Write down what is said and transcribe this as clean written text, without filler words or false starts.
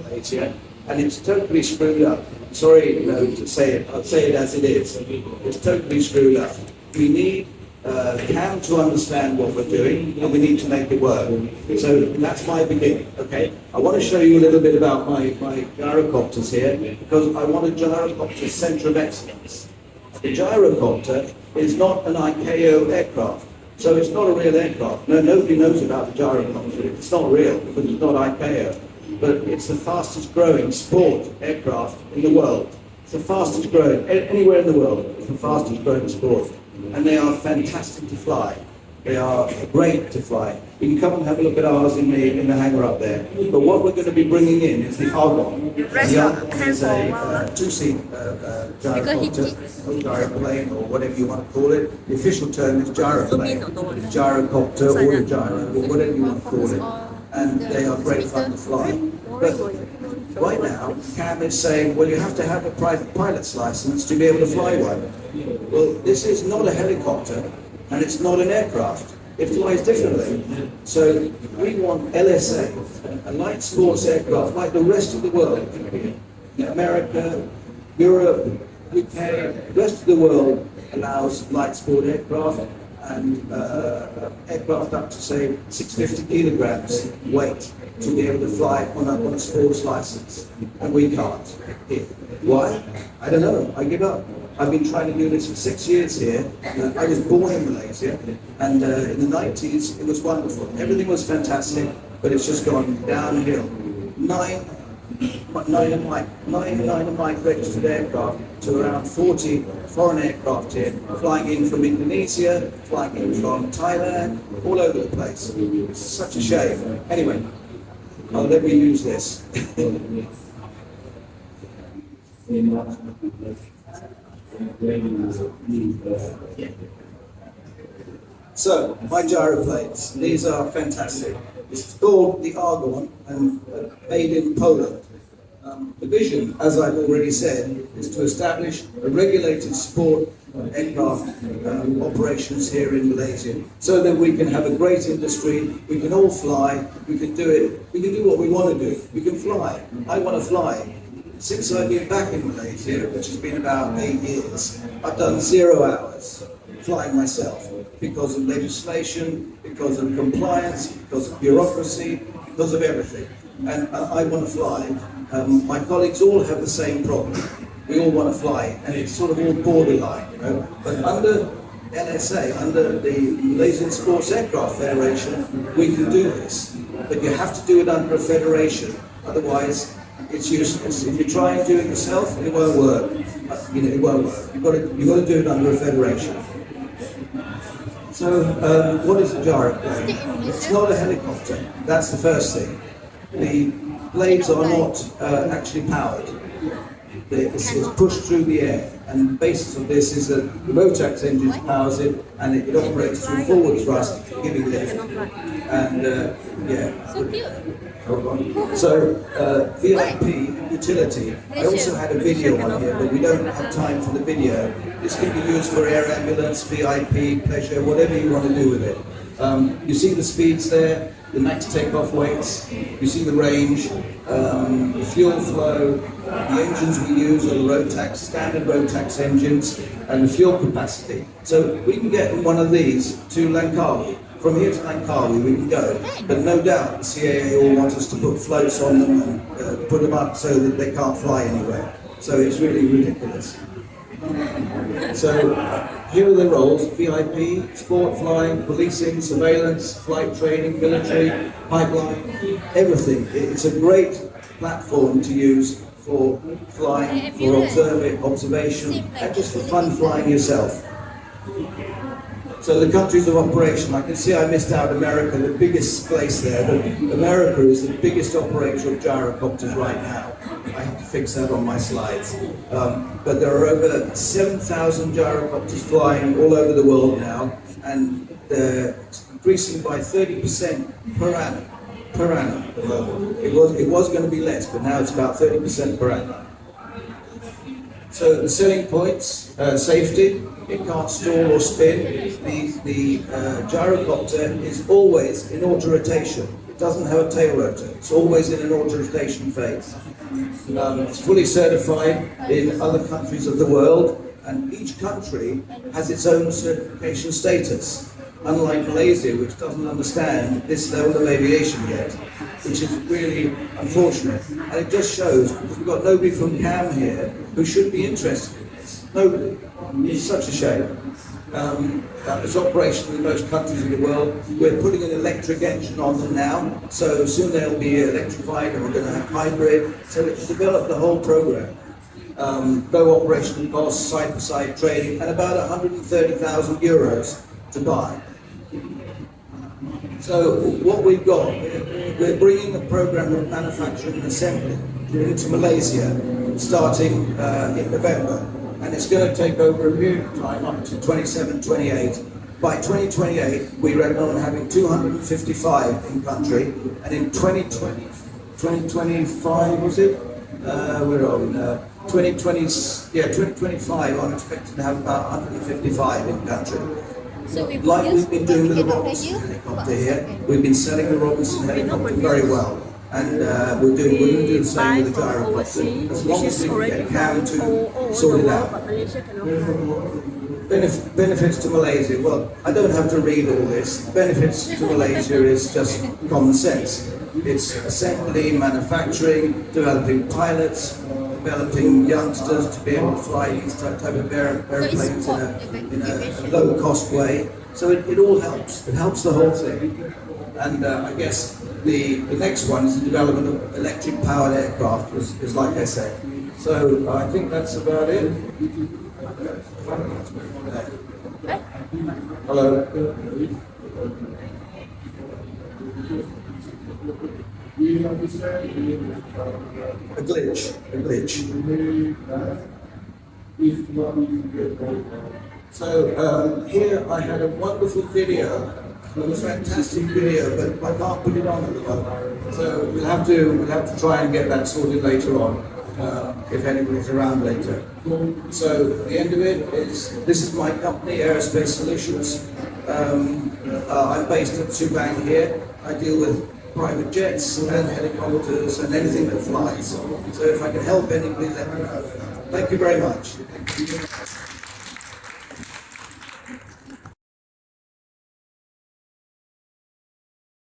Malaysia, and it's totally screwed up. Sorry, to say it, I'll say it as it is. It's totally screwed up. We need CAM to understand what we're doing, and we need to make it work. So that's my beginning, okay? I want to show you a little bit about my gyrocopters here, because I want a gyrocopter centre of excellence. The gyrocopter is not an ICAO aircraft, so it's not a real aircraft. No, nobody knows about the gyrocopter. It's not real, because it's not ICAO. But it's the fastest growing sport aircraft in the world. It's the fastest growing, anywhere in the world, it's the fastest growing sport. And they are fantastic to fly. They are great to fly. You can come and have a look at ours in the hangar up there. But what we're going to be bringing in is the Argon. The Argon is a two-seat gyrocopter, or gyroplane, or whatever you want to call it. The official term is gyroplane, gyrocopter, or gyro, or whatever you want to call it. And they are great fun to fly. But right now, CAM is saying, well, you have to have a private pilot's license to be able to fly one. Well, this is not a helicopter, and it's not an aircraft. It flies differently. So we want LSA, a light sports aircraft, like the rest of the world. America, Europe, UK, the rest of the world allows light sport aircraft, and aircraft up to, say, 650 kilograms weight to be able to fly on a sports license. And we can't here. Why? I don't know. I give up. I've been trying to do this for 6 years here. I was born in Malaysia, and in the 90s, it was wonderful. Everything was fantastic, but it's just gone downhill. Nine of my registered aircraft to around 40 foreign aircraft here, flying in from Indonesia, flying in from Thailand, all over the place. It's such a shame. Anyway, let me use this. So, my gyroplanes, these are fantastic. It's called the Argon, and made in Poland. The vision, as I've already said, is to establish a regulated sport aircraft operations here in Malaysia, so that we can have a great industry, we can all fly, we can do it, we can do what we want to do, we can fly. I want to fly. Since I've been back in Malaysia, which has been about 8 years, I've done 0 hours flying myself, because of legislation, because of compliance, because of bureaucracy, because of everything. And I want to fly. My colleagues all have the same problem. We all want to fly, and it's sort of all borderline, you know. But under LSA, under the Malaysian Sports Aircraft Federation, we can do this. But you have to do it under a federation, otherwise it's useless. If you try and do it yourself, it won't work. You know, it won't work. You've got to do it under a federation. So, what is a gyroplane? It's not a helicopter. That's the first thing. The blades are not actually powered. It's pushed through the air, and the basis of this is that the Rotax engine powers it, and it operates through forward thrust, giving lift. And so VIP utility. I also had a video on here, but we don't have time for the video. This can be used for air ambulance, VIP, pleasure, whatever you want to do with it. You see the speeds there, the max takeoff weights, you see the range, the fuel flow, the engines we use are the Rotax, standard Rotax engines, and the fuel capacity. So we can get one of these to Langkawi. From here to Langkawi we can go, but no doubt the CAA all want us to put floats on them and put them up so that they can't fly anywhere. So it's really ridiculous. So here are the roles: VIP, sport flying, policing, surveillance, flight training, military, pipeline, everything. It's a great platform to use for flying, for observation, and just for fun flying yourself. So the countries of operation, I can see I missed out America, the biggest place there, but America is the biggest operator of gyrocopters right now. I have to fix that on my slides. But there are over 7,000 gyrocopters flying all over the world now, and they're increasing by 30% per annum. It was going to be less, but now it's about 30% per annum. So the selling points, safety, it can't stall or spin. The gyrocopter is alwain in auto rotation. doesn't have a tail rotor. It's always in an autorization phase. It's fully certified in other countries of the world, and each country has its own certification status. Unlike Malaysia, which doesn't understand this level of aviation yet, which is really unfortunate. And it just shows, because we've got nobody from CAM here who should be interested in this. Nobody. It's such a shame. It's operational in most countries in the world. We're putting an electric engine on them now, so soon they'll be electrified, and we're going to have hybrid. So it's developed the whole program. Low operational costs, side-by-side trading, and about 130,000 euros to buy. So what we've got, we're bringing a program of manufacturing and assembly into Malaysia starting in November, and it's going to take over a period of time up to 27, 28. By 2028, we reckon on having 255 in country, and in 2025, was it? We're on 2025, I'm expecting to have about 155 in country. So Like we've been doing with the Robinson helicopter here, we've been selling the Robinson helicopter very well, and we're going to do the same with the gyroplane, as long as we can get CAM to sort it out. Benefits to Malaysia. Well, I don't have to read all this. Benefits to Malaysia is just common sense. It's assembly, manufacturing, developing pilots, developing youngsters to be able to fly these type of airplanes in a low-cost way. So it all helps. It helps the whole thing. And I guess the next one is the development of electric-powered aircraft, is like I said. So I think that's about it. Hello. A glitch. So here I had a wonderful video, a fantastic video, but I can't put it on at the moment. So we'll have to try and get that sorted later on, if anybody's around later. So the end of it is, this is my company, Aerospace Solutions. I'm based at Subang here. I deal with private jets and helicopters and anything that flies. So if I can help anybody, let me know. Thank you very much.